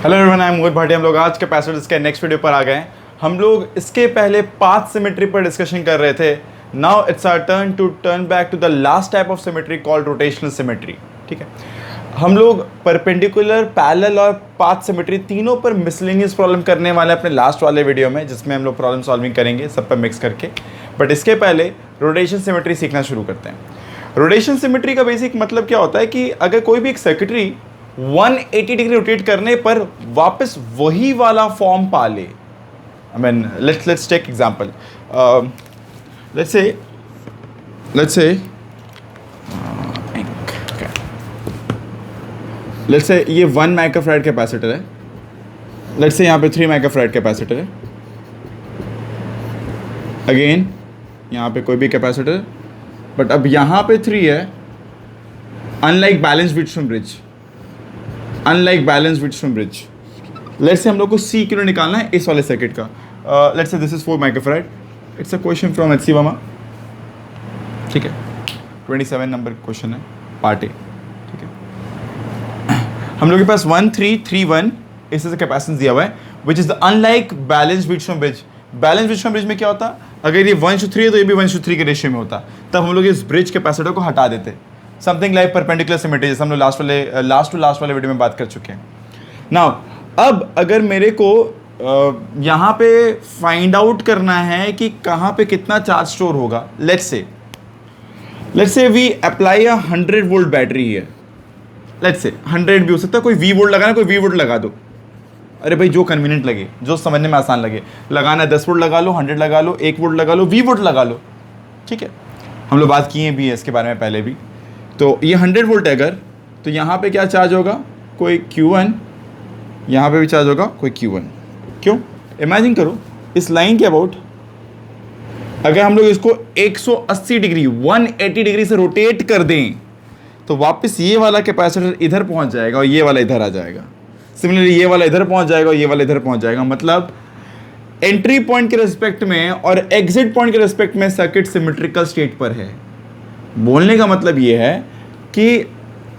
Hello everyone, I am मोहित भाटी। हम लोग आज कैपेसिटर्स के नेक्स्ट वीडियो पर आ गए हैं। हम लोग इसके पहले पाथ सिमेट्री पर डिस्कशन कर रहे थे। Now it's our turn to turn back to the last type of symmetry called rotational symmetry. ठीक है, हम लोग परपेंडिकुलर, पैरेलल और पाथ सिमेट्री तीनों पर मिसलेनियस प्रॉब्लम करने वाले हैं अपने लास्ट वाले वीडियो में, जिसमें हम लोग प्रॉब्लम सॉल्विंग करेंगे सब पर मिक्स करके। बट इसके पहले रोटेशन सिमेट्री सीखना शुरू करते हैं। रोटेशन सिमेट्री का बेसिक मतलब क्या होता है कि अगर कोई भी एक सर्किटरी 180 डिग्री रोटेट करने पर वापस वही वाला फॉर्म पा ले। I mean let's take example. Let's say ये 1 माइक्रोफैराड कैपेसिटर है। लेट्स से यहाँ पे 3 माइक्रोफैराड कैपेसिटर है। अगेन यहाँ पे कोई भी कैपेसिटर, बट अब यहाँ पे 3 है। Unlike balance Wheatstone bridge, let's say हम लोग को सी किलो निकालना है इस वाले सर्किट का। Let's say this is 4 microfarad. It's a question from HC Verma. ठीक है, 27 नंबर क्वेश्चन है, पार्ट ए। ठीक है, हम लोग के पास 1 3 3 1 इससे कैपेसिटेंस दिया हुआ है, which is the unlike balance Wheatstone bridge. Balance Wheatstone bridge में क्या होता, अगर ये 1:3 है तो ये भी 1:3 के रेशियो में होता, तब हम लोग इस ब्रिज कैपेसिटर को हटा देते। समथिंग लाइक परपेंडिकुलर सिमेट्री, जैसे हम लोग लास्ट वाले वीडियो में बात कर चुके हैं। नाउ अब अगर मेरे को यहाँ पे फाइंड आउट करना है कि कहाँ पे कितना चार्ज स्टोर होगा, let's say we apply a 100 volt battery है। लेट्स से 100 भी हो सकता है, कोई V वोल्ट लगाना, कोई V वोल्ट लगा दो। अरे भाई जो कन्वीनियंट लगे, जो समझने में आसान लगे, लगाना 10 वोल्ट लगा लो, 100 लगा लो, 1 वोल्ट लगा लो, V वोल्ट लगा लो। ठीक है, हम लोग बात किए भी है इसके बारे में पहले भी। तो ये 100 वोल्ट है अगर, तो यहाँ पे क्या चार्ज होगा, कोई Q1, यहाँ पे भी चार्ज होगा कोई Q1। क्यों? इमेजिन करो इस लाइन के अबाउट अगर हम लोग इसको 180 डिग्री 180 डिग्री से रोटेट कर दें तो वापस ये वाला कैपेसिटर इधर पहुंच जाएगा और ये वाला इधर आ जाएगा। सिमिलरली ये वाला इधर पहुंच जाएगा और ये वाला इधर पहुंच जाएगा। मतलब एंट्री पॉइंट के रिस्पेक्ट में और एग्जिट पॉइंट के रिस्पेक्ट में सर्किट सिमेट्रिकल स्टेट पर है। बोलने का मतलब ये है कि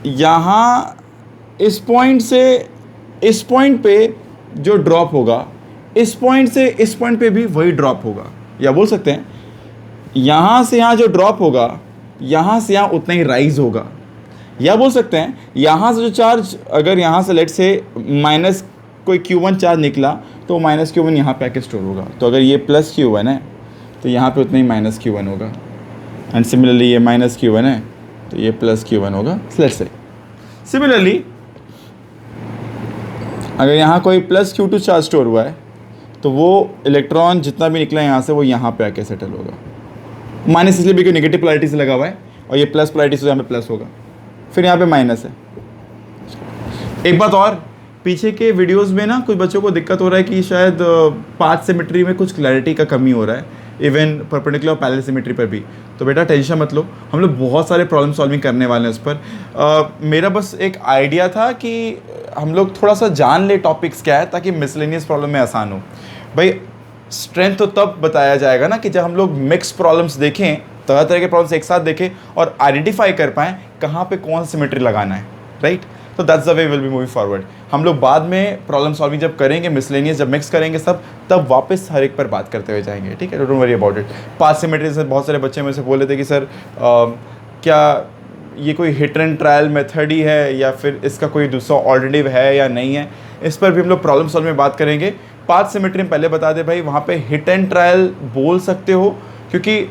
यहाँ इस पॉइंट से इस पॉइंट पे जो ड्रॉप होगा, इस पॉइंट से इस पॉइंट पे भी वही ड्रॉप होगा। या बोल सकते हैं यहाँ से यहाँ जो ड्रॉप होगा, यहाँ से यहाँ उतना ही राइज होगा। या बोल सकते हैं यहाँ से जो चार्ज, अगर यहाँ से लेट से माइनस कोई Q1 चार्ज निकला तो माइनस Q1 यहाँ पे आके स्टोर होगा। तो अगर ये प्लस Q1 है तो यहाँ पे उतना ही माइनस Q1 होगा। एंड सिमिलरली ये माइनस Q1 है तो ये प्लस Q1 होगा। लेट्स से सिमिलरली अगर यहाँ कोई प्लस Q2 चार्ज स्टोर हुआ है तो वो इलेक्ट्रॉन जितना भी निकला यहाँ से वो यहाँ पे आके सेटल होगा। माइनस इसलिए भी कोई नेगेटिव पोलैरिटी से लगा हुआ है और ये प्लस पोलैरिटी से यहाँ पे प्लस होगा, फिर यहाँ पे माइनस है। एक बात और, पीछे के वीडियोस में ना कुछ बच्चों को दिक्कत हो रहा है कि शायद पाथ सिमेट्री में कुछ क्लैरिटी का कमी हो रहा है, इवन परपेंडिकुलर पैरेलल सिमेट्री पर भी। तो बेटा टेंशन मत लो, हम लोग बहुत सारे प्रॉब्लम सॉल्विंग करने वाले हैं उस पर। मेरा बस एक आइडिया था कि हम लोग थोड़ा सा जान ले टॉपिक्स क्या है, ताकि मिसलेनियस प्रॉब्लम में आसान हो। भाई स्ट्रेंथ तो तब बताया जाएगा ना कि जब हम लोग मिक्स प्रॉब्लम्स देखें, तरह तरह के प्रॉब्लम्स एक साथ देखें और आइडेंटिफाई कर पाएँ कहाँ पे कौन सा सिमेट्री लगाना है, राइट। तो that's the way will be moving forward. हम लोग बाद में प्रॉब्लम सॉल्विंग जब करेंगे, मिसलेनियस जब मिक्स करेंगे सब, तब वापस हर एक पर बात करते हुए जाएंगे। ठीक है, don't worry about it. Path symmetry से बहुत सारे बच्चे मेरे से बोले थे कि सर क्या ये कोई हिट एंड ट्रायल मेथड ही है या फिर इसका कोई दूसरा ऑल्टरनेटिव है या नहीं है। इस पर भी हम लोग प्रॉब्लम सॉल्व में बात करेंगे। पाथ सिमेट्री में पहले बता दे भाई, वहाँ पे हिट एंड ट्रायल बोल सकते हो, क्योंकि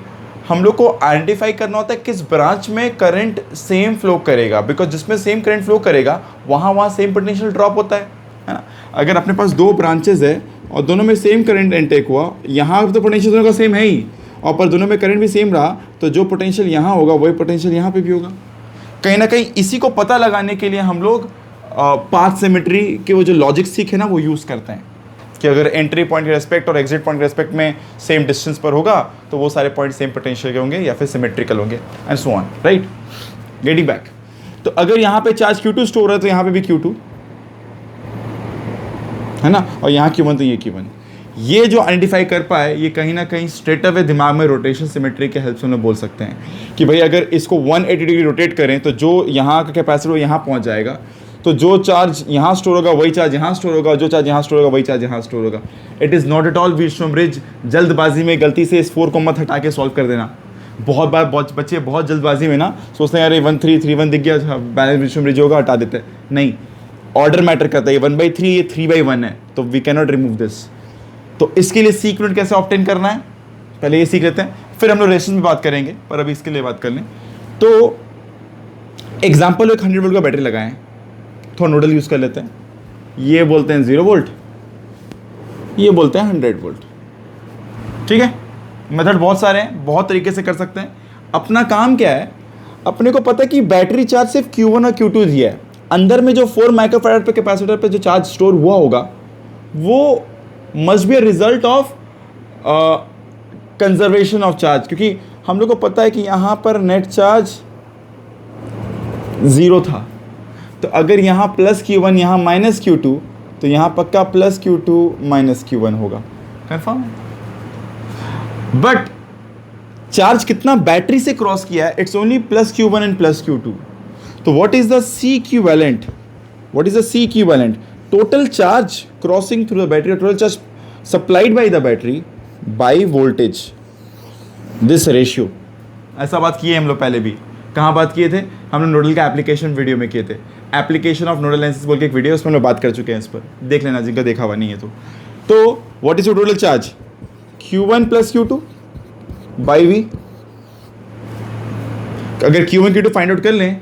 हम लोग को आइडेंटिफाई करना होता है किस ब्रांच में करंट सेम फ्लो करेगा, बिकॉज जिसमें सेम करंट फ्लो करेगा वहाँ सेम पोटेंशियल ड्रॉप होता है ना। अगर अपने पास 2 ब्रांचेज है और दोनों में सेम करंट इनटेक हुआ, यहाँ तो पोटेंशियल दोनों का सेम है ही, और पर दोनों में करंट भी सेम रहा, तो जो पोटेंशियल यहाँ होगा वही पोटेंशियल यहाँ पे भी होगा। कहीं ना कहीं इसी को पता लगाने के लिए हम लोग पाथ सिमेट्री के वो जो लॉजिक सीखे ना वो यूज़ करते हैं कि अगर एंट्री पॉइंट के रेस्पेक्ट और एग्जिट पॉइंट के रेस्पेक्ट में सेम डिस्टेंस पर होगा तो वो सारे पॉइंट सेम पोटेंशियल के होंगे या फिर सिमेट्रिकल होंगे, and so on, right. Getting back, तो अगर यहाँ पे चार्ज Q2 स्टोर है तो यहाँ पे भी Q2 है ना, और यहाँ Q1 तो ये Q1। ये जो आइडेंटिफाई कर पाए, ये कहीं ना कहीं स्ट्रेट अवे दिमाग में रोटेशन सिमेट्री के हेल्प से उन्हें बोल सकते हैं कि भाई अगर इसको 180 डिग्री रोटेट करें तो जो यहाँ का कैपेसिटर वो यहाँ पहुँच जाएगा, तो जो चार्ज यहाँ स्टोर होगा वही चार्ज यहाँ स्टोर होगा, जो चार्ज यहाँ स्टोर होगा वही चार्ज यहाँ स्टोर होगा। It is not at all Wheatstone bridge. जल्दबाजी में गलती से इस 4 को मत हटा के सॉल्व कर देना। बहुत बार बच्चे बहुत जल्दबाजी में ना सोचते हैं यार 1 3 3 1 दिख गया, बैलेंस व्हीटस्टोन ब्रिज होगा, हटा देते हैं। नहीं, ऑर्डर मैटर करता है। 1/3 ये 3/1 है, तो we can not remove this. तो इसके लिए सी इक्विवेलेंट कैसे ऑब्टेन करना है, पहले ये सीख लेते हैं, फिर हम लोग रेजिस्टेंस में बात करेंगे, पर अभी इसके लिए बात कर लें। तो एग्जाम्पल एक 100 वोल्ट का बैटरी लगाएं, थोड़ा नोडल यूज़ कर लेते हैं। ये बोलते हैं 0 वोल्ट, ये बोलते हैं 100 वोल्ट। ठीक है, मेथड बहुत सारे हैं, बहुत तरीके से कर सकते हैं। अपना काम क्या है, अपने को पता है कि बैटरी चार्ज सिर्फ Q1 और Q2 दिया है। अंदर में जो 4 माइक्रोफैराड पे कैपेसिटर पे जो चार्ज स्टोर हुआ होगा वो must be a result of conservation of charge, क्योंकि हम लोग को पता है कि यहाँ पर नेट चार्ज 0 था। तो अगर यहाँ प्लस Q1 यहाँ माइनस Q2, तो यहाँ पक्का प्लस Q2 माइनस Q1 होगा। कन्फर्म है? बट चार्ज कितना बैटरी से क्रॉस किया है, it's only plus Q1 and plus Q2। तो what is the C equivalent? What is the C equivalent? Total charge crossing through the battery, total charge supplied by the battery by voltage, this ratio. ऐसा बात किए हम लोग पहले भी। कहाँ बात किए थे? हमने नोडल का एप्लीकेशन वीडियो में किए थे। एप्लीकेशन ऑफ नोडल एनालिसिस बोल के एक वीडियो, उसमें हम लोग बात कर चुके हैं, इस पर देख लेना जिनका देखा हुआ नहीं है तो what is your total charge? Q1 plus Q2 by V। अगर Q1 Q2 फाइंड आउट कर लें,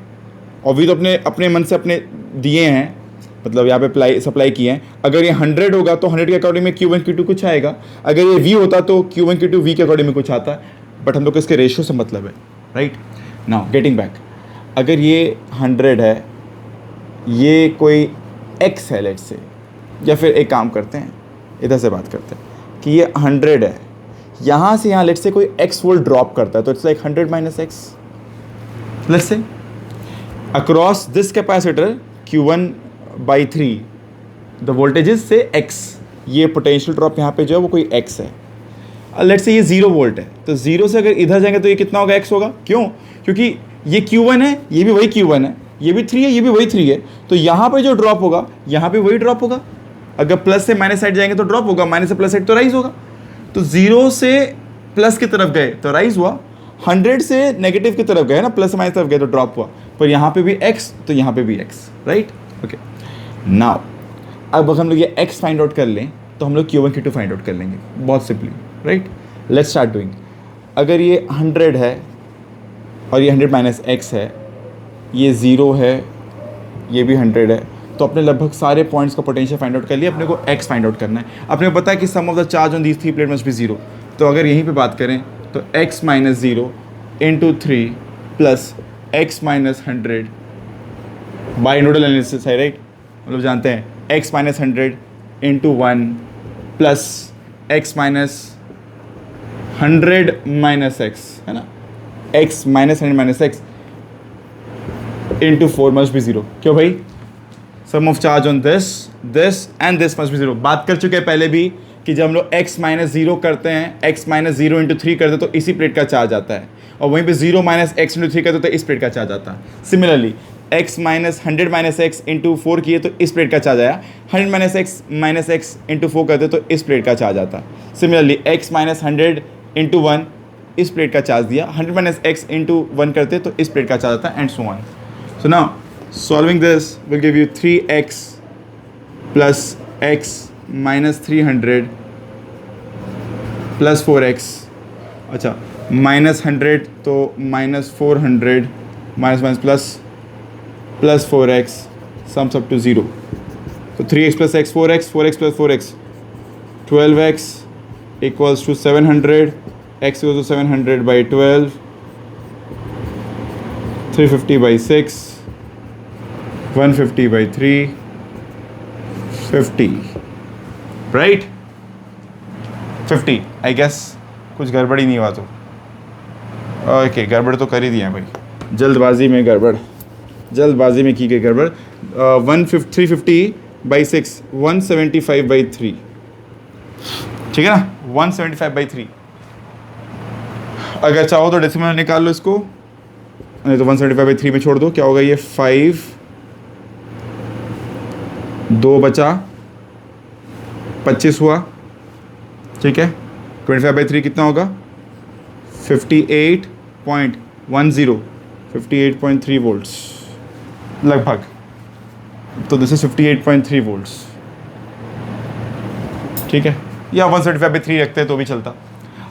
और V तो अपने मन से अपने दिए हैं, मतलब यहाँ पे सप्लाई किए हैं। अगर ये 100 होगा तो 100 के अकॉर्डिंग में Q1 Q2 कुछ आएगा। अगर ये V होता तो Q1 Q2 V के अकॉर्डिंग में कुछ आता। बट हम लोग को इसके रेशियो से मतलब है, राइट? नाउ गेटिंग बैक, अगर ये 100 है, ये कोई X है लेट्स से, या फिर एक काम करते हैं, इधर से बात करते हैं कि ये 100 है, यहाँ से यहाँ लेट्स से कोई X वोल्ट ड्रॉप करता है, तो it's like 100 minus X। Let's say across this capacitor Q1/3 the voltages से X, ये पोटेंशियल ड्रॉप यहाँ पे जो है वो कोई X है। लेट्स से ये 0 वोल्ट है, तो 0 से अगर इधर जाएंगे तो ये कितना होगा? X होगा। क्यों? क्योंकि ये Q1 है, ये भी वही Q1 है, ये भी 3 है, ये भी वही 3 है, तो यहाँ पे जो ड्रॉप होगा यहाँ पे वही ड्रॉप होगा। अगर प्लस से माइनस साइड जाएंगे तो ड्रॉप होगा, माइनस से प्लस साइड तो राइज होगा। तो 0 से प्लस की तरफ गए तो राइज हुआ, 100 से नेगेटिव की तरफ गए ना, प्लस से माइनस तरफ गए तो ड्रॉप हुआ। पर यहाँ पे भी X तो यहाँ पे भी X, राइट? ओके, नाउ अब हम लोग ये X फाइंड आउट कर लें तो हम लोग Q1 Q2 फाइंड आउट कर लेंगे बहुत simply, right? Let's start doing. अगर ये 100 है और ये 100 माइनस X है, ये 0 है, ये भी 100 है, तो अपने लगभग सारे पॉइंट्स का पोटेंशियल फाइंड आउट कर लिया। अपने को X फाइंड आउट करना है। अपने को पता है कि sum of the charge on these 3 plate must be 0। तो अगर यहीं पे बात करें तो X minus 0 into 3 plus X minus 100 by nodal analysis है, राइट? मतलब जानते हैं X minus 100 into 1 plus X minus 100 minus X, है ना? X minus 100 minus X into 4 must be 0। क्यों भाई? Sum of charge on this and this must be 0। बात कर चुके हैं पहले भी कि जब हम लोग X माइनस 0 करते हैं, X माइनस 0 इंटू 3 करते हैं तो इसी प्लेट का चार्ज आता है, और वहीं पे 0 माइनस X इंटू 3 करते हैं तो इस प्लेट का चार्ज आता है। Similarly X minus 100 minus X into 4 किए तो इस प्लेट का चार्ज आया, 100 माइनस X इंटू 4 करते तो इस प्लेट का चार्ज आता। सिमिलरली X माइनस 100 इंटू 1 इस प्लेट का चार्ज दिया, 100 माइनस X इंटू 1 करते तो इस प्लेट का चार्ज आता, and so on. So now solving this will give you 3x plus x minus 300 plus 4x। अच्छा, माइनस 100 तो minus 400 minus minus plus 4x sums up to 0। तो 3x plus x 4x, 4x plus 4x 12x equals to 700, x equals to 700 by 12, 350 by 6, 150 by 3, 50, right? 50, I guess कुछ गड़बड़ ही नहीं हुआ तो। Okay, गड़बड़ तो कर ही दिया भाई, जल्दबाजी में गड़बड़, जल्दबाजी में की गई गड़बड़। 350 by 6, 175 by 3, ठीक है ना? 175 by 3। अगर चाहो तो डेसिमल निकाल लो, इसको नहीं तो 175 by 3 में छोड़ दो। क्या होगा ये? 5 2 बचा 25 हुआ, ठीक है। 25/3 कितना होगा? 58.10, 58.3 वोल्ट्स लगभग। तो दिस इज 58.3 वोल्ट्स, ठीक है। या 175/3 रखते हैं तो भी चलता।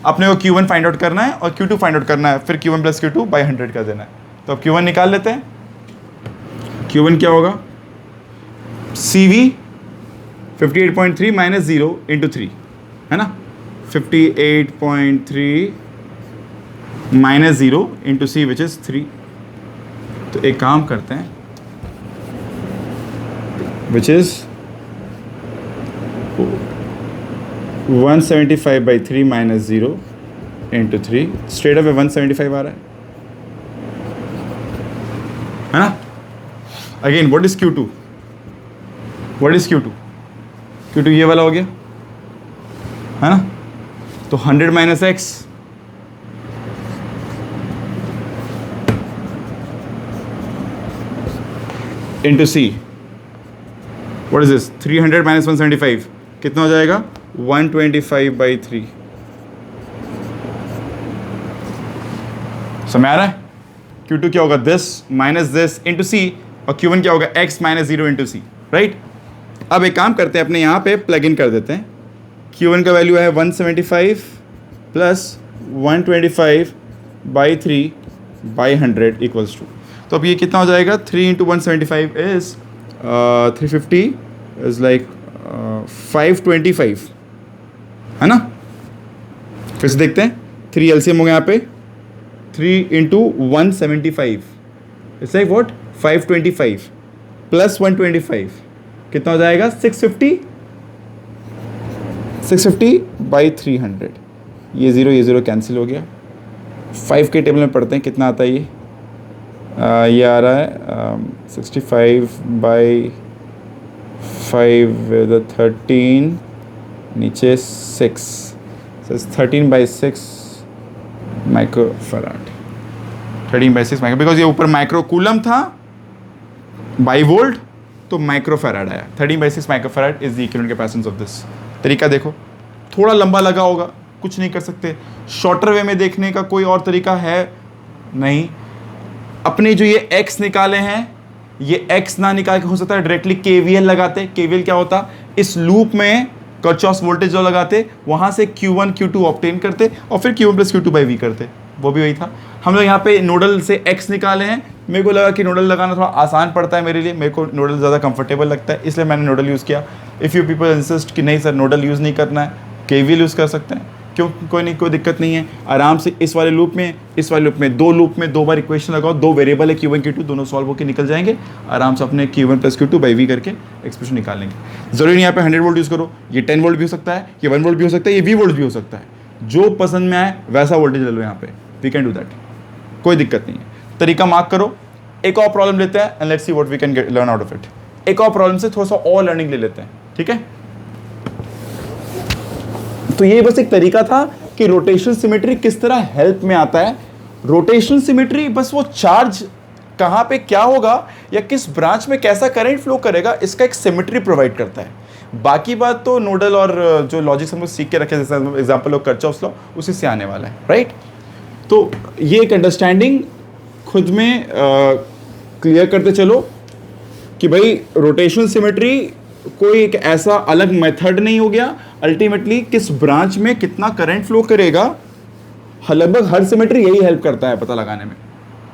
अपने को Q1 फाइंड आउट करना है और Q2 फाइंड आउट करना है, फिर Q1 + Q2 by 100 कर देना है। तो अब Q1 निकाल लेते हैं। Q1 क्या होगा? CV 58.3 - 0 × 3, है ना। 58.3 - 0 × C विच इज़ 3। तो एक काम करते हैं, विच इज़ 175/3 - 0 × 3, स्ट्रेट अवे 175 आ रहा है ना। Again what is Q2? What is Q2? Q2 ये वाला हो गया, है ना। तो 100 - x × C, what is this? 300 - 175 कितना हो जाएगा? 125/3। समझ आ रहा है? Q2 क्या होगा? दिस माइनस दिस × C, और Q1 क्या होगा? x - 0 × C, right. अब एक काम करते हैं, अपने यहाँ पे प्लग इन कर देते हैं। Q1 का वैल्यू है 175 + 125/3/100 = तो अब ये कितना हो जाएगा? 3 × 175 इज 350 इज लाइक 525, है ना। फिर से देखते हैं, 3 LCM हो गया यहाँ पे। 3 × 175 इट्स लाइक व्हाट? 525 + 125 कितना हो जाएगा? 650 650/300। ये ज़ीरो कैंसिल हो गया। 5 के टेबल में पढ़ते हैं कितना आता है ये। ये आ रहा है 65/5 विद 13 नीचे 6, 13/6 माइक्रोफैराड। 13/6 माइक्रो, बिकॉज ये ऊपर माइक्रो कूलम था, बाई वोल्ट, तो माइक्रोफैराड आया। 13/6 microfarad is the equivalent capacitance of this. तरीका देखो, थोड़ा लंबा लगा होगा, कुछ नहीं कर सकते। शॉर्टर वे में देखने का कोई और तरीका है नहीं। अपने जो ये x निकाले हैं, ये x ना निकाल के हो सकता है डायरेक्टली KVL लगाते। KVL क्या होता? इस लूप में कर्चॉफ्स वोल्टेज जो लगाते, वहां से Q1 Q2 ऑब्टेन करते और फिर Q1 + Q2/V करते। वो भी वही था। हम लोग यहाँ पे नोडल से x निकाले हैं। मेरे को लगा कि नोडल लगाना थोड़ा आसान पड़ता है मेरे लिए, मेरे को नोडल ज़्यादा कंफर्टेबल लगता है, इसलिए मैंने नोडल यूज़ किया। इफ़ यू पीपल इंसिस्ट कि नहीं सर नोडल यूज़ नहीं करना है, KVL यूज़ कर सकते हैं, क्यों? कोई नहीं, कोई दिक्कत नहीं है। आराम से इस वाले लूप में, इस वाले लूप में, 2 लूप में 2 बार इक्वेशन लगाओ, 2 वेरिएबल है Q1 Q2, दोनों सॉल्व होकर निकल जाएंगे। आराम से अपने Q1 + Q2/V करके एक्सप्रेशन निकाल लेंगे। जरूरी नहीं यहाँ पे 100 वोल्ट यूज़ करो, ये 10 वोल्ट भी हो सकता है, ये 1 वोल्ट भी हो सकता है, ये V वोल्ट भी हो सकता है। जो पसंद में आए वैसा वोल्टेज ले लो यहाँ पे, वी कैन डू दैट, कोई दिक्कत नहीं है। तरीका मार्क करो। एक और प्रॉब्लम लेते हैं and let's see what we can learn out of it. एक और प्रॉब्लम से थोड़ा सा और लर्निंग ले लेते हैं, ठीक है। तो ये बस एक तरीका था कि रोटेशन सिमेट्री किस तरह हेल्प में आता है। रोटेशन सिमेट्री बस वो चार्ज कहाँ पे क्या होगा या किस ब्रांच में कैसा करंट फ्लो करेगा, इसका एक सिमेट्री प्रोवाइड करता है। बाकी बात तो नोडल और जो लॉजिक्स हम लोग सीख के रखे, जैसे एग्जांपल ऑफ कर्चॉफ्स लॉ, उसी से आने वाला है, राइट। तो ये एक अंडरस्टैंडिंग खुद में क्लियर करते चलो कि भाई रोटेशनल सिमेट्री कोई एक ऐसा अलग मेथड नहीं हो गया। अल्टीमेटली किस ब्रांच में कितना करंट फ्लो करेगा, लगभग हर सिमेट्री यही हेल्प करता है पता लगाने में,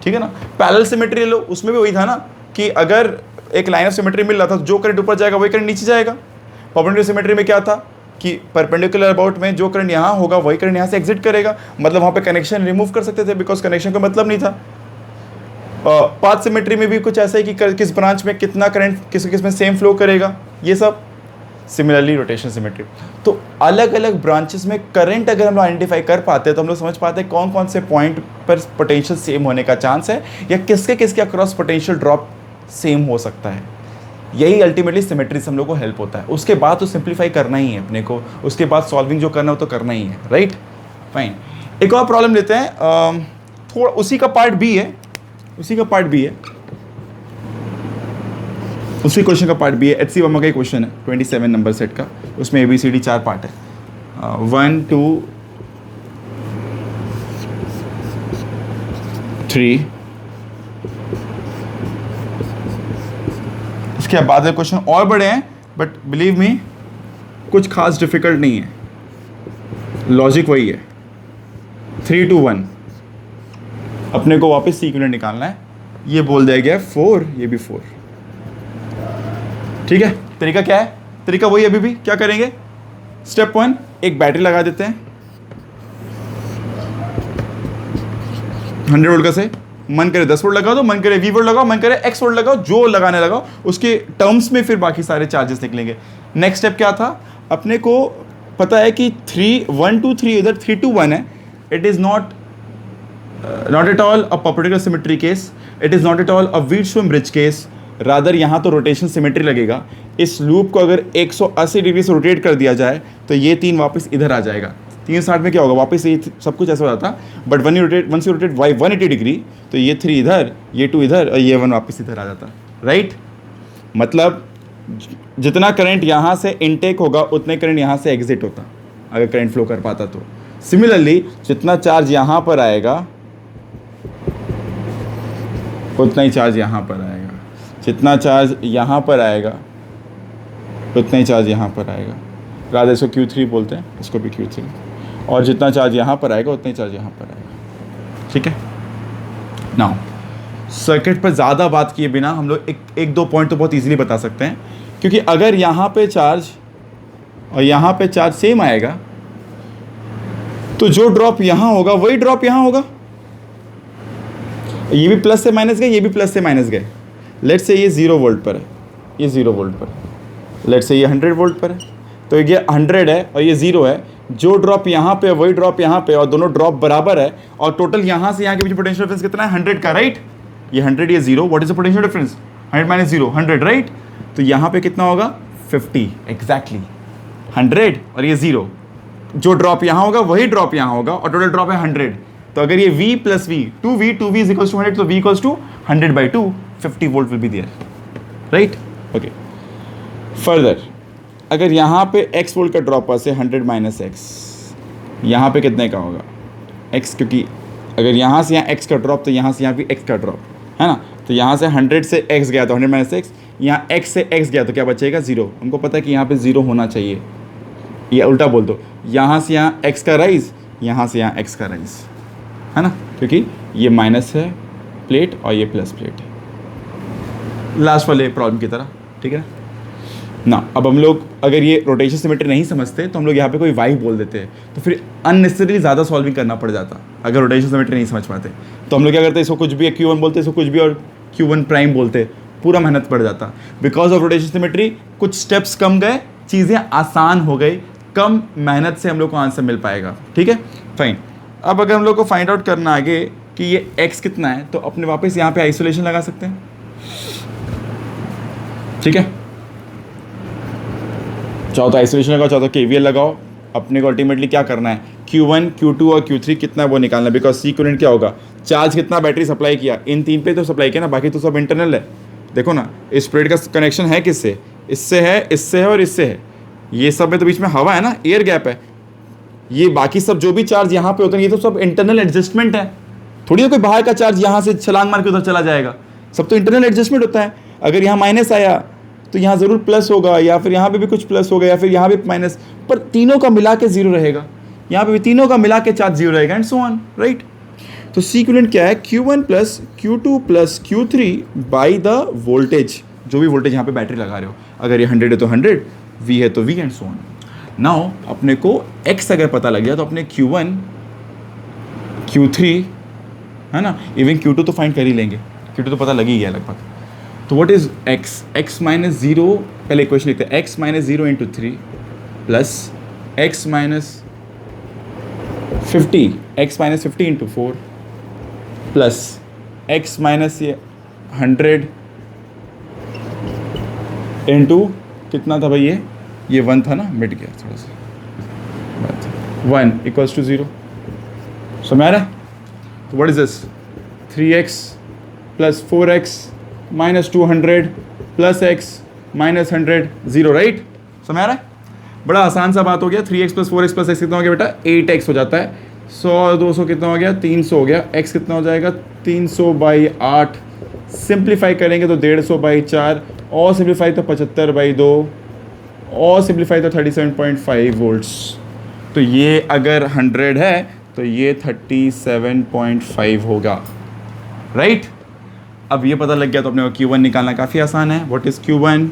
ठीक है ना। पैरेलल सिमेट्री ले लो, उसमें भी वही था ना कि अगर एक लाइन ऑफ सिमेट्री मिल रहा था, जो करंट ऊपर जाएगा वही करंट नीचे जाएगा। परपेंडिकुलर सिमेट्री में क्या था कि परपेंडिकुलर अबाउट में जो करंट यहाँ होगा वही करंट यहाँ से एग्जिट करेगा, मतलब वहाँ पे कनेक्शन रिमूव कर सकते थे बिकॉज कनेक्शन का मतलब नहीं था। पाथ सिमेट्री में भी कुछ ऐसा है कि किस ब्रांच में कितना करंट किस में सेम फ्लो करेगा, ये सब। सिमिलरली रोटेशन सिमेट्री, तो अलग अलग ब्रांचेस में करंट अगर हम लोग आइडेंटिफाई कर पाते हैं तो हम लोग समझ पाते हैं कौन कौन से पॉइंट पर पोटेंशियल सेम होने का चांस है या किसके किसके अक्रॉस पोटेंशियल ड्रॉप सेम हो सकता है। यही अल्टीमेटली सिमेट्री से हम लोग को हेल्प होता है। उसके बाद तो सिंप्लीफाई करना ही है अपने को, उसके बाद सॉल्विंग जो करना हो तो करना ही है, राइट। फाइन, एक और प्रॉब्लम लेते हैं, थोड़ा उसी का पार्ट बी है, उसी का पार्ट बी है। उसी क्वेश्चन का पार्ट भी है, एच सी वर्मा का ही क्वेश्चन है 27 नंबर सेट का, उसमें A B C D 4 part है, 1 2 3। इसके बाद के क्वेश्चन और बड़े हैं, बट बिलीव मी कुछ खास डिफिकल्ट नहीं है, लॉजिक वही है। 3 2 1 अपने को वापस सी इक्विवेलेंट निकालना है, ये बोल दिया गया 4, ये भी 4, ठीक है। तरीका क्या है? तरीका वही अभी भी, क्या करेंगे? स्टेप 1, एक बैटरी लगा देते हैं 100 वोल्ट का, से मन करे 10 वोल्ट लगा दो, मन करे 20 वोल्ट लगाओ, मन करे x वोल्ट लगाओ, जो लगाने लगाओ, उसके टर्म्स में फिर बाकी सारे चार्जेस निकलेंगे। नेक्स्ट स्टेप क्या था? अपने को पता है कि 3 1 2 3 इधर 3 2 1 है। It is not at all a perpendicular symmetry case, it is not at all a Wheatstone bridge case, rather यहाँ तो रोटेशन सिमेट्री लगेगा। इस लूप को अगर 180 डिग्री से रोटेट कर दिया जाए तो ये 3 वापस इधर आ जाएगा। 360 में क्या होगा? वापस ये सब कुछ ऐसा हो जाता, but once you rotate by 180 degree तो ये 3 इधर, ये 2 इधर और ये 1 वापस इधर आ जाता, राइट। मतलब जितना करंट यहाँ से इनटेक होगा उतने करंट यहाँ से एग्जिट होता, अगर करंट फ्लो कर पाता तो। सिमिलरली जितना चार्ज यहाँ पर आएगा उतना ही चार्ज यहाँ पर आएगा, जितना चार्ज यहाँ पर आएगा उतना ही चार्ज यहाँ पर आएगा। राधे इसको Q3 बोलते हैं, इसको भी Q3, और जितना चार्ज यहाँ पर आएगा उतना ही चार्ज यहाँ पर आएगा, ठीक है। नाउ सर्किट पर ज़्यादा बात किए बिना हम लोग एक दो पॉइंट तो बहुत इजीली बता सकते हैं, क्योंकि अगर यहाँ पे चार्ज और यहाँ पे चार्ज सेम आएगा तो जो ड्रॉप यहाँ होगा वही ड्रॉप यहाँ होगा। ये भी प्लस से माइनस गए, ये भी प्लस से माइनस गए। लेट से ये 0 वोल्ट पर है, ये 0 वोल्ट पर है, लेट से ये 100 वोल्ट पर है, तो ये 100 है और ये 0 है। जो ड्रॉप यहाँ पे वही ड्रॉप यहाँ पे, और दोनों ड्रॉप बराबर है, और टोटल यहाँ से यहाँ के बीच पोटेंशियल डिफरेंस कितना है? 100 का, राइट। ये 100, ये 0, what is the potential difference? 100 minus 0, 100, right. तो यहाँ पे कितना होगा? 50, एग्जैक्टली 100 और ये 0। जो ड्रॉप यहाँ होगा वही ड्रॉप यहाँ होगा, और टोटल ड्रॉप है 100। तो अगर ये V plus V, 2V is equals to 100, तो V equals to 100/2, 50 volt will be there, right. Okay, further अगर यहाँ पे x वोल्ट का ड्रॉप पास है 100 माइनस x, यहाँ पे कितने का होगा? x, क्योंकि अगर यहाँ से यहाँ x का ड्रॉप तो यहाँ से यहाँ भी x का ड्रॉप है ना। तो यहाँ से 100 से x गया तो 100 माइनस x, यहाँ x से x गया तो क्या बचेगा? 0। हमको पता है कि यहाँ पे 0 होना चाहिए, ये उल्टा बोल दो, यहाँ से यहाँ x का राइज, यहाँ से यहाँ x का राइज, है ना, क्योंकि ये माइनस है प्लेट और ये प्लस प्लेट है, लास्ट वाले प्रॉब्लम की तरह, ठीक है ना। अब हम लोग अगर ये रोटेशन सिमेट्री नहीं समझते तो हम लोग यहाँ पे कोई वाई बोल देते हैं, तो फिर अननेसेसरी ज़्यादा सॉल्विंग करना पड़ जाता अगर रोटेशन सिमेट्री नहीं समझ पाते। तो हम लोग क्या करते हैं, इसको कुछ भी Q1 बोलते, इसको कुछ भी और Q1 प्राइम बोलते, पूरा मेहनत पड़ जाता। बिकॉज ऑफ रोटेशन सिमेट्री कुछ स्टेप्स कम गए, चीज़ें आसान हो गई, कम मेहनत से हम लोग को आंसर मिल पाएगा, ठीक है, फाइन। अब अगर हम लोग को फाइंड आउट करना आगे कि ये x कितना है, तो अपने वापस यहाँ पे आइसोलेशन लगा सकते हैं, ठीक है। चाहो तो आइसोलेशन लगाओ, चाहो तो KVL लगाओ। अपने को अल्टीमेटली क्या करना है, Q1 Q2 और Q3 कितना है वो निकालना है। बिकॉज सी इक्विवेलेंट क्या होगा, चार्ज कितना बैटरी सप्लाई किया, इन 3 पे तो सप्लाई किया ना, बाकी तो सब इंटरनल है। देखो ना, इस प्लेट का कनेक्शन है किससे? इससे है, इससे है और इससे है। ये सब में तो बीच में हवा है ना, एयर गैप है। ये बाकी सब जो भी चार्ज यहाँ पे होते हैं ये तो सब इंटरनल एडजस्टमेंट है, थोड़ी ना कोई बाहर का चार्ज यहाँ से छलांग मार के उधर चला जाएगा, सब तो इंटरनल एडजस्टमेंट होता है। अगर यहाँ माइनस आया तो यहाँ ज़रूर प्लस होगा, या फिर यहाँ पे भी कुछ प्लस होगा, या फिर यहाँ भी माइनस, पर तीनों का मिला के 0 रहेगा, यहाँ पे भी तीनों का मिला के चार्ज 0 रहेगा, एंड सो ऑन, राइट। तो सी इक्विवेलेंट क्या है, Q1 plus Q2 plus Q3 by the voltage, जो भी वोल्टेज यहाँ पे बैटरी लगा रहे हो। अगर ये 100 है तो 100, V है तो V, and so on. Now अपने को x अगर पता लग गया तो अपने Q1 Q3 है ना, इवन Q2 तो फाइंड कर ही लेंगे, Q2 तो पता लग ही गया लगभग। तो व्हाट इज x माइनस 0, पहले इक्वेशन लिखते हैं, x minus 0 into 3 plus x minus 50 into 4 plus x minus ये 100 इंटू कितना था भाई, ये 1 था ना, मिट गया थोड़ा सा, 1 इक्वल्स टू 0। समझ आ रहा है? तो what is this, 3x plus 4x minus 200 plus x minus 100 0, right? समझ आ रहा है? बड़ा आसान सा बात हो गया। 3x plus 4x plus x कितना हो गया बेटा? 8x हो जाता है। 100 और 200 कितना हो गया? 300 हो गया। x कितना हो जाएगा? 300/8। सिंप्लीफाई करेंगे तो 150/4, और सिंप्लीफाई तो 75/2, और सिंप्लीफाई तो 37.5 वोल्ट्स। तो ये अगर 100 है तो ये 37.5 होगा, राइट? अब ये पता लग गया तो अपने को Q1 निकालना काफ़ी आसान है। What is Q1?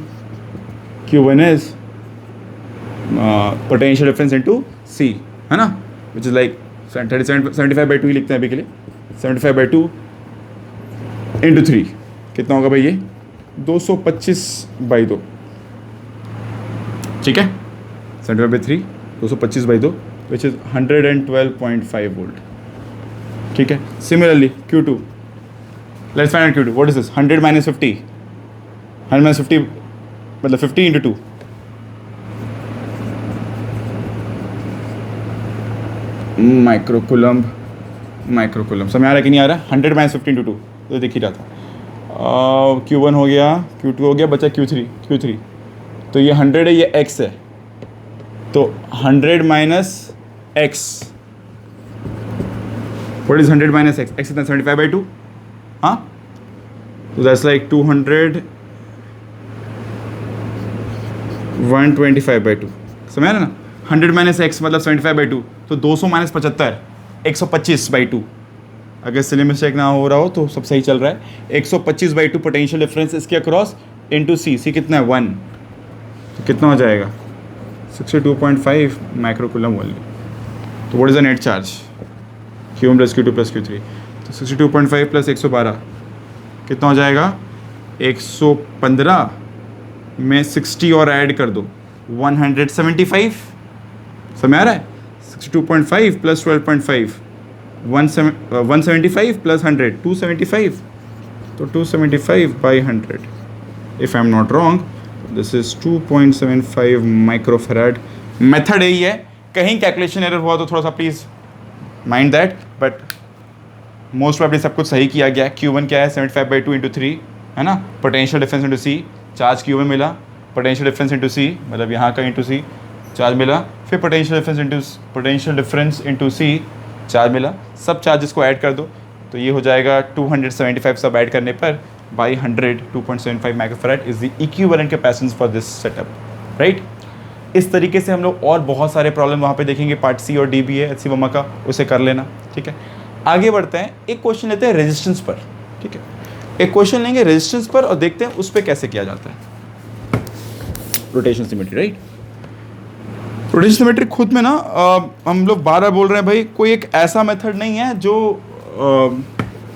Q1 is potential difference into C, है ना? विच इज लाइक 75/2 ही लिखते हैं अभी के लिए। 75/2 इंटू 3 कितना होगा भाई? ये 225/2, ठीक है? 75/3 225/2 विच इज 112.5 वोल्ट, ठीक है? Similarly Q2, let's find out Q2। What is this? 100 minus 50, 100 minus 50 मतलब 50 इंटू 2, माइक्रोकुलम्ब। समझ आ रहा है कि नहीं आ रहा? 100 माइनस 50 इंटू 2 तो दिख ही रहा था। Q1 हो गया, Q2 हो गया, बचा Q3। तो ये 100 है, ये x है, तो 100 minus x, what is 100 minus x? x इतना 75/2, हाँ? तो दैट्स लाइक 200 125/2। समझ आ रहा ना? 100 माइनस x मतलब 75/2, तो 200 माइनस 75 125/2। अगर सिले मिस्टेक ना हो रहा हो तो सब सही चल रहा है। 125/2 पोटेंशियल डिफरेंस इसके अक्रॉस इंटू C कितना है? 1, तो कितना हो जाएगा? 62.5 माइक्रोकुलम ओनली। तो what is the net charge? Q1 plus Q2 plus Q3, तो 62.5 प्लस 112 कितना हो जाएगा? 115 में 60 और ऐड कर दो, 175। समझ आ रहा है? 62.5 प्लस 12.5 175 प्लस 100 275, तो 275/100 if I am not wrong this is 2.75 microfarad. Method यही है, कहीं कैलकुलेशन एरर हुआ तो थोड़ा सा please mind that, but most probably सब कुछ सही किया गया। Q1 क्या है? 75/2 इंटू 3, है ना? Potential difference into C, charge Q1 मिला, पोटेंशियल डिफरेंस इंटू C मतलब यहाँ का इंटू C चार्ज मिला, फिर potential difference into C charge मिला। सब चार्जेस को ऐड कर दो तो ये हो जाएगा 275। सब ऐड करने पर by 100 2.75 microfarad is the equivalent capacitance for this setup, right? इस तरीके से हम लोग और बहुत सारे प्रॉब्लम वहाँ पे देखेंगे। पार्ट C और D भी है HC वर्मा का, उसे कर लेना, ठीक है? आगे बढ़ते हैं, एक क्वेश्चन लेते हैं रेजिस्टेंस पर, ठीक है? एक क्वेश्चन लेंगे रेजिस्टेंस पर और देखते हैं उस पर कैसे किया जाता है। Rotation symmetry, right? Rotation symmetry खुद में ना हम लोग बार बार बोल रहे हैं भाई, कोई एक ऐसा मेथड नहीं है जो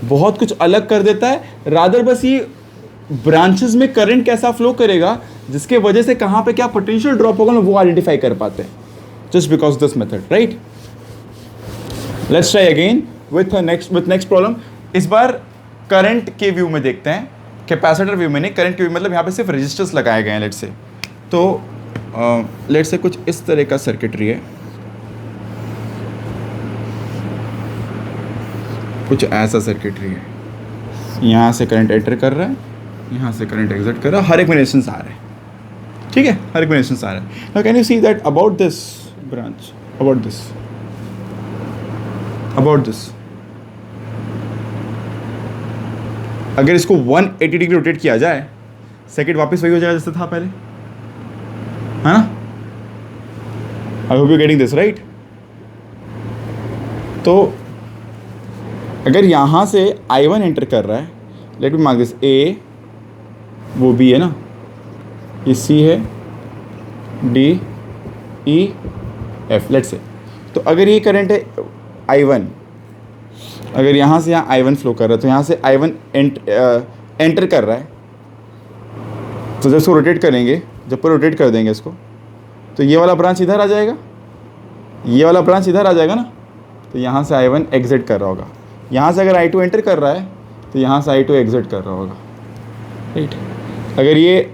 बहुत कुछ अलग कर देता है। रादर बस ये ब्रांचेस में करंट कैसा फ्लो करेगा, जिसके वजह से कहाँ पे क्या पोटेंशियल ड्रॉप होगा ना, वो आइडेंटिफाई कर पाते हैं just because this method, right? Let's try again with next problem. इस बार करंट के व्यू में देखते हैं, कैपेसिटर व्यू में नहीं, करंट के व्यू मतलब यहाँ पे सिर्फ रेजिस्टर्स लगाए गए हैं। लेट्स से तो लेट्स से कुछ इस तरह का सर्किटरी है, कुछ ऐसा सर्किटरी है। यहाँ से करंट एंटर कर रहा है, यहाँ से करंट एग्जिट कर रहा है, हर एक में रेजिस्टेंस आ रहा है, ठीक है? हर एक में रेजिस्टेंस आ रहा है। Now can you see that about this branch, about this अगर इसको 180 डिग्री रोटेट किया जाए, सर्किट वापस वही हो जाएगा जैसे था पहले, है ना? I hope you getting this, right? तो अगर यहाँ से I1 एंटर कर रहा है, let me mark this A, वो B है ना, ये C है, D E F, let's say. तो अगर ये करंट है I1, अगर यहाँ से यहाँ I1 फ्लो कर रहा है, तो यहाँ से I1 एंटर कर रहा है, तो जब इसको रोटेट करेंगे, जब पर रोटेट कर देंगे इसको, तो ये वाला ब्रांच इधर आ जाएगा, ये वाला ब्रांच इधर आ जाएगा ना, तो यहाँ से I1 एग्जिट कर रहा होगा। यहाँ से अगर I2 एंटर कर रहा है तो यहाँ से I2 एग्जिट कर रहा होगा, राइट? अगर ये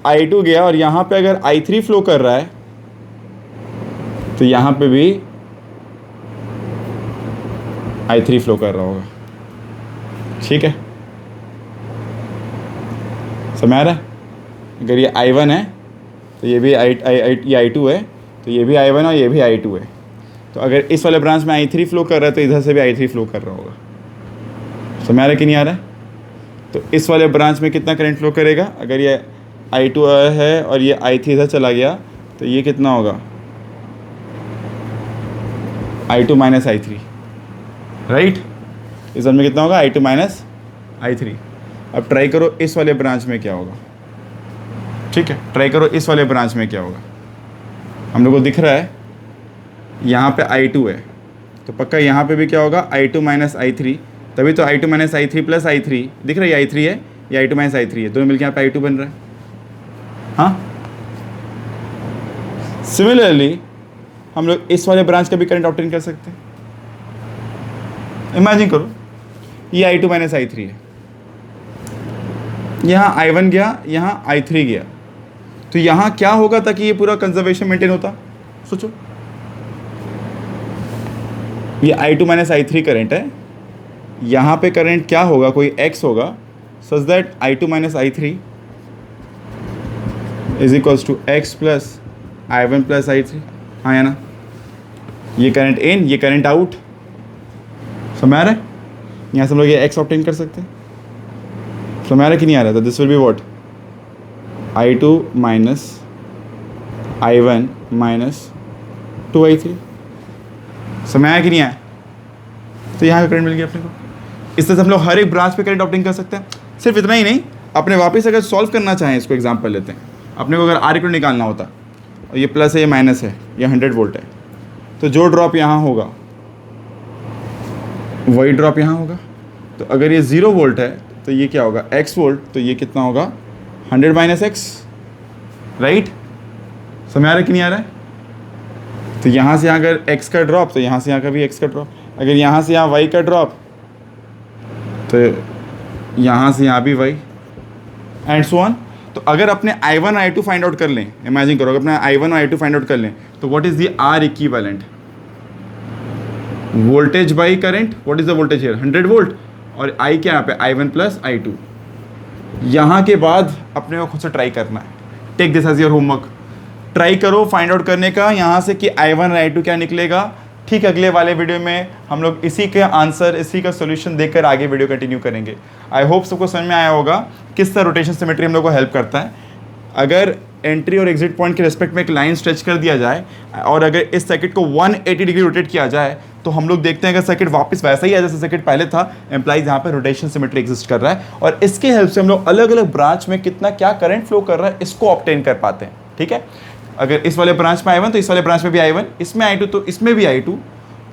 I2 गया और यहाँ पे अगर I3 फ्लो कर रहा है तो यहाँ पे भी I3 फ्लो कर रहा होगा, ठीक है? समझ आ रहा है? अगर ये I1 है तो ये भी ये I2 है, तो ये भी I1 और ये भी I2 है। तो अगर इस वाले ब्रांच में I3 फ्लो कर रहा है तो इधर से भी I3 फ्लो कर रहा होगा। समझ आ रहा है कि नहीं आ रहा है? तो इस वाले ब्रांच में कितना करंट फ्लो करेगा? अगर ये I2 है और ये I3 इधर चला गया तो ये कितना होगा? I2 minus I3, right? इस बार में कितना होगा? I2 minus I3। अब ट्राई करो इस वाले ब्रांच में क्या होगा। ठीक है, ट्राई करो इस वाले ब्रांच में क्या होगा। हम लोग को दिख रहा है यहाँ पे I2 है, तो पक्का यहाँ पे भी क्या होगा? I2 minus I3। तभी तो I2 minus I3 plus I3 दिख रहा है। ये I3 है, ये I2 माइनस I3 है, दोनों मिलकर यहाँ पे I2 बन रहा है। हाँ, सिमिलरली हम लोग इस वाले ब्रांच का भी करंट ऑब्टेन कर सकते हैं। इमेजिन करो ये I2 माइनस I3 है, यहाँ I1 गया, यहाँ I3 गया, तो यहाँ क्या होगा ताकि ये पूरा कंजर्वेशन मेंटेन होता? सोचो, ये I2 माइनस I3 करंट है, यहाँ पे करंट क्या होगा? कोई x होगा, such that I2 minus I3 is equals to x plus I1 plus I3। हाँ या ना? ये करंट इन, ये करंट आउट। समझ आ रहा है? यहाँ से हम लोग ये x ऑब्टेन कर सकते हैं। समझ आ रहा है कि नहीं आ रहा? तो this will be what? I2 minus I1 minus 2I3। समझ आया कि नहीं आया? तो यहाँ का करंट मिल गया अपने को। इस तरह से हम लोग हर एक ब्रांच पे करंट ऑब्टेन कर सकते हैं। सिर्फ इतना ही नहीं, अपने वापस अगर सॉल्व करना चाहें, इसको एग्जाम्पल लेते हैं, अपने को अगर R इक्वल निकालना होता और ये प्लस है, ये माइनस है, ये 100 वोल्ट है, तो जो ड्रॉप यहाँ होगा वही ड्रॉप यहाँ होगा। तो अगर ये 0 वोल्ट है तो ये क्या होगा? x वोल्ट, तो ये कितना होगा? 100 माइनस x, राइट? समझ आ रहा है कि नहीं आ रहा है? तो यहाँ से यहाँ अगर x का ड्रॉप, तो यहाँ से यहाँ का भी x का ड्रॉप। अगर यहाँ से यहाँ y का ड्रॉप, तो यहाँ से यहाँ भी y, एंड सो ऑन। तो अगर अपने I1 I2 फाइंड आउट कर लें, इमेजिन करो, अगर अपने I1 और I2 फाइंड आउट कर लें, तो what is the R equivalent? Voltage by current. What is the voltage here? 100 volt. और I क्या यहाँ पे? I1 plus I2। यहाँ के बाद अपने को खुद से ट्राई करना है। Take this as your homework, try करो फाइंड आउट करने का यहाँ से कि I1 और I2 क्या निकलेगा। ठीक, अगले वाले वीडियो में हम लोग इसी के आंसर, इसी का सॉल्यूशन देखकर आगे वीडियो कंटिन्यू करेंगे। आई होप सबको समझ में आया होगा किस तरह रोटेशन सिमेट्री हम लोग को हेल्प करता है। अगर एंट्री और एग्जिट पॉइंट के रिस्पेक्ट में एक लाइन स्ट्रेच कर दिया जाए और अगर इस सर्किट को 180 डिग्री रोटेट किया जाए, तो हम लोग देखते हैं अगर सर्किट वापस वैसा ही है जैसे सर्किट पहले था, एम्प्लाइज यहाँ पर रोटेशन सिमेट्री एग्जिस्ट कर रहा है। और इसके हेल्प से हम लोग अलग अलग ब्रांच में कितना क्या करंट फ्लो कर रहा है इसको ऑब्टेन कर पाते हैं। ठीक है, अगर इस वाले ब्रांच में I1 तो इस वाले ब्रांच में भी I1, इसमें I2 तो इसमें भी I2,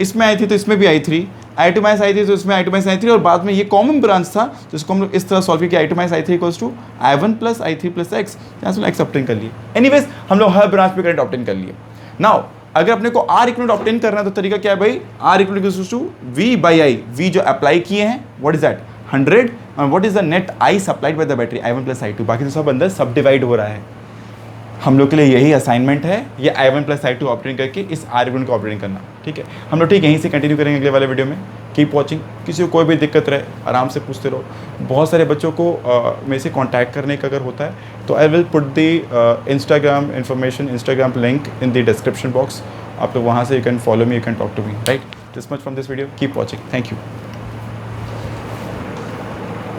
इसमें I3 तो इसमें भी I3, I2 माइनस I3 तो इसमें I2 माइनस I3, और बाद में ये कॉमन ब्रांच था जिसको हम लोग इस तरह सॉल्व किया I2 minus I3 equals to I1 plus I3 plus x, यहाँ से x ऑब्टेन कर लिए। एनीवेज हम लोग हर ब्रांच में करंट ऑब्टेन कर लिए। नाउ अगर अपने को R इक्विवेलेंट ऑब्टेन करना है तो तरीका क्या है भाई? R equivalent equals to V by I। V जो अप्लाई किए हैं व्हाट इज दैट? 100, और what is the net I supplied by the battery? I1 plus I2। बाकी तो सब अंदर सब डिवाइड हो रहा है। हम लोग के लिए यही असाइनमेंट है, ये I1 प्लस I2 ऑब्टेन करके इस R इक्विवेलेंट को ऑब्टेन करना। ठीक है, हम लोग ठीक यहीं से कंटिन्यू करेंगे अगले वाले वीडियो में। Keep watching. किसी को कोई भी दिक्कत रहे आराम से पूछते रहो। बहुत सारे बच्चों को मेरे से कांटेक्ट करने का अगर होता है तो I will put the Instagram information, Instagram link in the description box. आप लोग वहाँ से you can follow me, you can talk to me, right? This much from this video. Keep watching. Thank you.